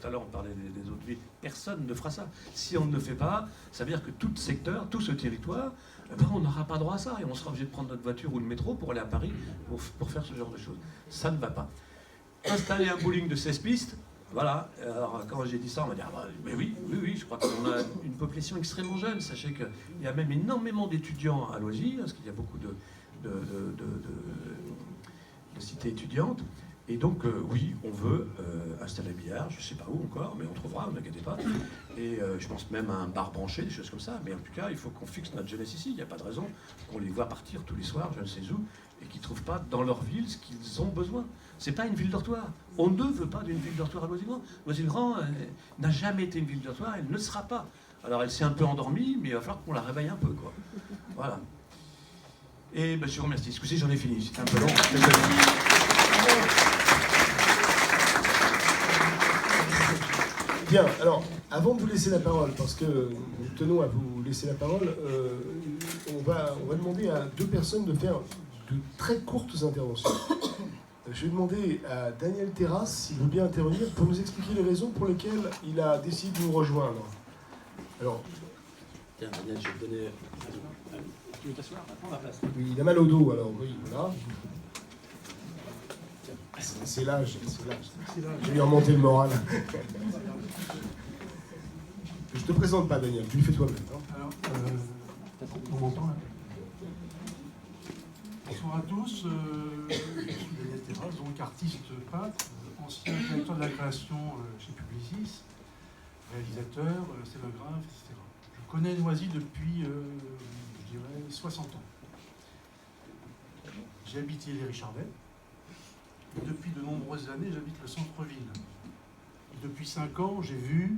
tout à l'heure on parlait des autres villes, personne ne fera ça. Si on ne le fait pas, ça veut dire que tout secteur, tout ce territoire, on n'aura pas droit à ça et on sera obligé de prendre notre voiture ou le métro pour aller à Paris pour faire ce genre de choses. Ça ne va pas. Installer un bowling de 16 pistes, voilà. Alors quand j'ai dit ça, on m'a dit mais oui, je crois qu'on a une population extrêmement jeune. Sachez qu'il y a même énormément d'étudiants à Loisy, parce qu'il y a beaucoup de cités étudiantes. Et donc, oui, on veut installer un billard, je ne sais pas où encore, mais on trouvera, ne inquiétez pas. Et je pense même à un bar branché, des choses comme ça. Mais en tout cas, il faut qu'on fixe notre jeunesse ici. Il n'y a pas de raison qu'on les voit partir tous les soirs, je ne sais où, et qu'ils ne trouvent pas dans leur ville ce qu'ils ont besoin. Ce n'est pas une ville dortoir. On ne veut pas d'une ville dortoir à Noisy-le-Grand. Noisy-le-Grand n'a jamais été une ville dortoir, elle ne sera pas. Alors, elle s'est un peu endormie, mais il va falloir qu'on la réveille un peu, quoi. Voilà. Et je vous remercie. Ce coup-ci, j'en ai fini. C'était un peu long. Bien, alors, avant de vous laisser la parole, parce que nous tenons à vous laisser la parole, on va demander à deux personnes de faire de très courtes interventions. Je vais demander à Daniel Terrasse s'il veut bien intervenir pour nous expliquer les raisons pour lesquelles il a décidé de nous rejoindre. Alors, tiens, Daniel, je vais te donner... Tu veux t'asseoir? Prends la place. Oui, il a mal au dos, alors oui, voilà. C'est l'âge, c'est l'âge. Je vais lui remonter le moral. Je te présente pas, Daniel, tu le fais toi-même. Alors, on m'entend là? Bonsoir à tous. Je suis Daniel Terrasse, donc artiste peintre, ancien directeur de la création chez Publicis, réalisateur, scénographe, etc. Je connais Noisy depuis, je dirais, 60 ans. J'ai habité les Richardais. Et depuis de nombreuses années, j'habite le centre-ville. Et depuis 5 ans, j'ai vu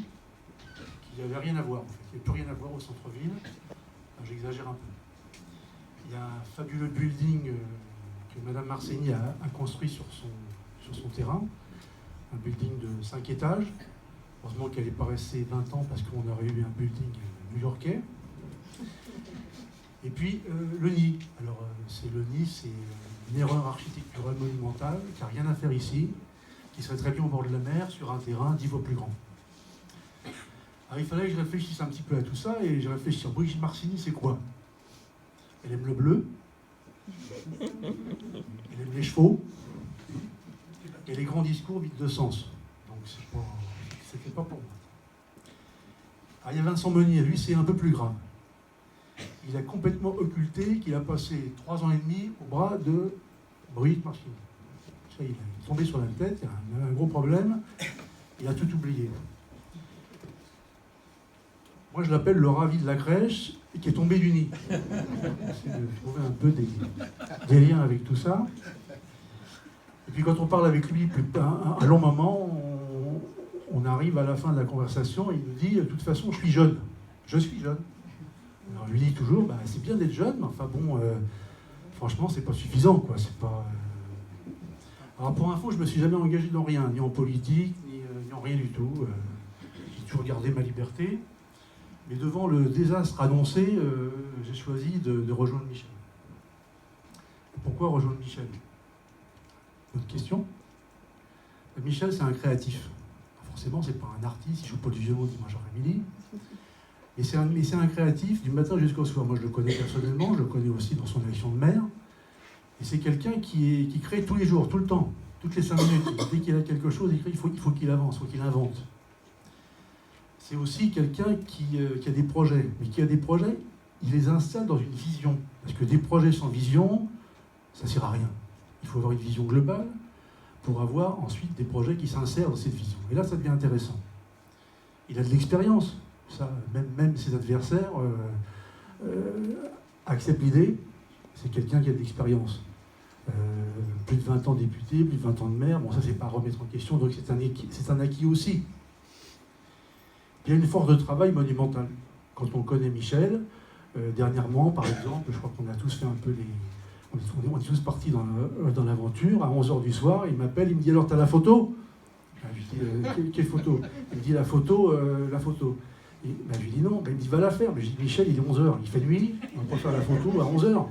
qu'il n'y avait rien à voir, en fait. Il n'y a plus rien à voir au centre-ville. Enfin, j'exagère un peu. Il y a un fabuleux building que Madame Marcegni a construit sur son terrain. Un building de 5 étages. Heureusement qu'elle n'est pas restée 20 ans parce qu'on aurait eu un building new-yorkais. Et puis le nid. Alors le nid, c'est une erreur architecturale monumentale qui n'a rien à faire ici, qui serait très bien au bord de la mer, sur un terrain 10 fois plus grand. Alors il fallait que je réfléchisse un petit peu à tout ça, et j'ai réfléchi. Brigitte Marcegni, c'est quoi? Elle aime le bleu, elle aime les chevaux, et les grands discours vides de sens. Donc c'était pas pour moi. Alors il y a Vincent Meunier, lui c'est un peu plus grave. Il a complètement occulté qu'il a passé 3 ans et demi au bras de Brigitte Marcegni. Ça, il est tombé sur la tête, il a un gros problème, il a tout oublié. Moi, je l'appelle le ravi de la crèche qui est tombé du nid. J'essaie de trouver un peu des liens avec tout ça. Et puis quand on parle avec lui un long moment, on arrive à la fin de la conversation et il nous dit « De toute façon, je suis jeune. Je suis jeune. » Alors, je lui dis toujours, c'est bien d'être jeune, mais enfin bon, franchement, c'est pas suffisant, quoi. C'est pas. Alors pour info, je me suis jamais engagé dans rien, ni en politique, ni en rien du tout. J'ai toujours gardé ma liberté. Mais devant le désastre annoncé, j'ai choisi de rejoindre Michel. Pourquoi rejoindre Michel? Autre question? Michel, c'est un créatif. Forcément, c'est pas un artiste, il joue pas du violon dimanche après-midi. Mais c'est un créatif du matin jusqu'au soir. Moi, je le connais personnellement, je le connais aussi dans son action de maire. Et c'est quelqu'un qui crée tous les jours, tout le temps, toutes les 5 minutes. Dès qu'il a quelque chose, il crée, il faut qu'il avance, il faut qu'il invente. C'est aussi quelqu'un qui a des projets. Mais qui a des projets, il les installe dans une vision. Parce que des projets sans vision, ça ne sert à rien. Il faut avoir une vision globale pour avoir ensuite des projets qui s'insèrent dans cette vision. Et là, ça devient intéressant. Il a de l'expérience. Ça, même ses adversaires acceptent l'idée. C'est quelqu'un qui a de l'expérience. Plus de 20 ans de député, plus de 20 ans de maire. Bon, ça, c'est pas à remettre en question, donc c'est un acquis aussi. Il y a une force de travail monumentale. Quand on connaît Michel, dernièrement, par exemple, je crois qu'on a tous fait un peu les... On est tous partis dans l'aventure. À 11h du soir, il m'appelle, il me dit « Alors, t'as la photo ?» Je lui dis « Quelle photo ?» Il me dit « La photo. » Et, je lui dis non, il me dit va la faire. Mais je dis Michel, il est 11h, il fait nuit, on peut faire la photo à 11h.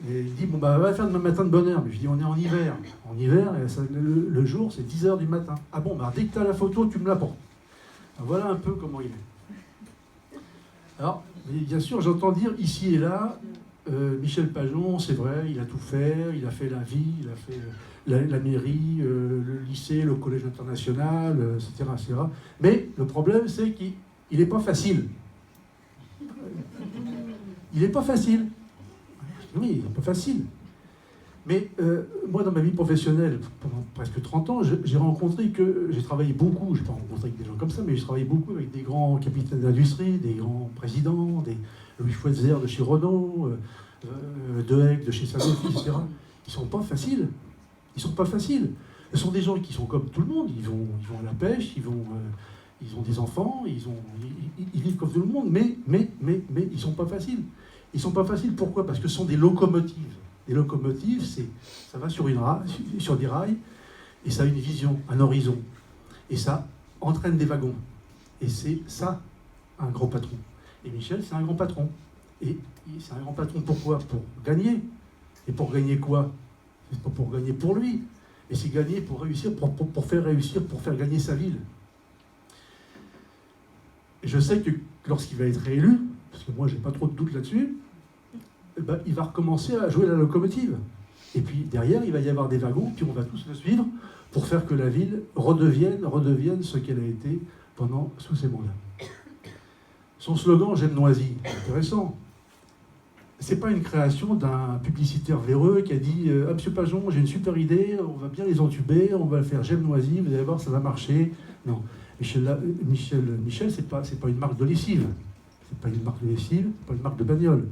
Et il dit, bon, bah, va faire demain matin de bonne heure. Mais je dis, on est en hiver. En hiver, le jour, c'est 10h du matin. Ah bon, bah, dès que tu as la photo, tu me l'apportes. Voilà un peu comment il est. Alors, bien sûr, j'entends dire ici et là, Michel Pajon, c'est vrai, il a tout fait, il a fait la vie, il a fait la mairie, le lycée, le collège international, etc., etc. Mais le problème, c'est qu'il n'est pas facile. Il n'est pas facile. Oui, il n'est pas facile. Mais moi, dans ma vie professionnelle, pendant presque 30 ans, j'ai travaillé beaucoup, je n'ai pas rencontré avec des gens comme ça, mais j'ai travaillé beaucoup avec des grands capitaines d'industrie, des grands présidents, des Louis Schweitzer de chez Renault, Dehec de chez Sanofi, etc. Ils ne sont pas faciles. Ils sont pas faciles. Ce sont des gens qui sont comme tout le monde. Ils vont à la pêche, ils ont des enfants, ils vivent comme tout le monde, mais ils ne sont pas faciles. Ils ne sont pas faciles, pourquoi? Parce que ce sont des locomotives. Les locomotives, ça va sur des rails, et ça a une vision, un horizon. Et ça entraîne des wagons. Et c'est ça, un grand patron. Et Michel, c'est un grand patron. Et c'est un grand patron pourquoi? Pour gagner. Et pour gagner quoi? C'est pas pour gagner pour lui. Et c'est gagner pour réussir, pour faire gagner sa ville. Et je sais que lorsqu'il va être réélu, parce que moi j'ai pas trop de doute là-dessus, ben, il va recommencer à jouer la locomotive. Et puis derrière, il va y avoir des wagons, puis on va tous le suivre pour faire que la ville redevienne ce qu'elle a été sous ses mandats. Son slogan, j'aime Noisy, intéressant. C'est pas une création d'un publicitaire véreux qui a dit ah, Monsieur Pajon, j'ai une super idée, on va bien les entuber, on va le faire j'aime Noisy, vous allez voir, ça va marcher. Non, Michel, c'est pas une marque de lessive. C'est pas une marque de lessive, c'est pas une marque de bagnole.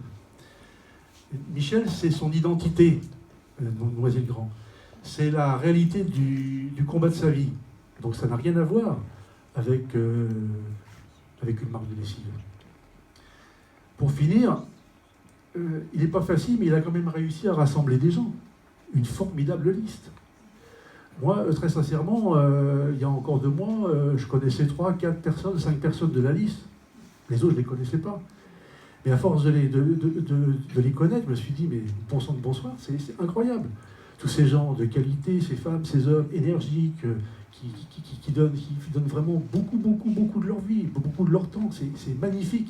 Michel, c'est son identité, Noisy-le-Grand. C'est la réalité du combat de sa vie. Donc ça n'a rien à voir avec une marque de lessive. Pour finir, il n'est pas facile, mais il a quand même réussi à rassembler des gens. Une formidable liste. Moi, très sincèrement, il y a encore 2 mois, je connaissais 3, 4 personnes, 5 personnes de la liste. Les autres, je ne les connaissais pas. Mais à force de les connaître, je me suis dit, mais bon sang de bonsoir, c'est incroyable. Tous ces gens de qualité, ces femmes, ces hommes énergiques, qui donnent vraiment beaucoup de leur vie, beaucoup de leur temps. C'est magnifique.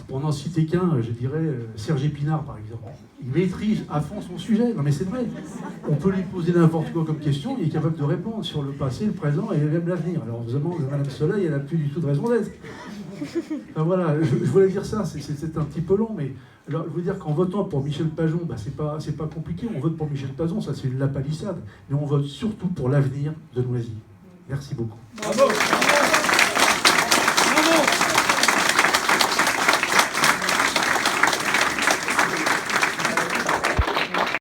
Pour n'en citer qu'un, je dirais Serge Épinard, par exemple. Il maîtrise à fond son sujet. Non mais c'est vrai. On peut lui poser n'importe quoi comme question, il est capable de répondre sur le passé, le présent et même l'avenir. Alors évidemment, Madame Soleil, elle n'a plus du tout de raison d'être. Enfin, voilà, je voulais dire ça, c'est un petit peu long, mais alors, je veux dire qu'en votant pour Michel Pajon, bah, c'est pas compliqué, on vote pour Michel Pajon, ça c'est une lapalissade, mais on vote surtout pour l'avenir de Noisy. Merci beaucoup. Bravo.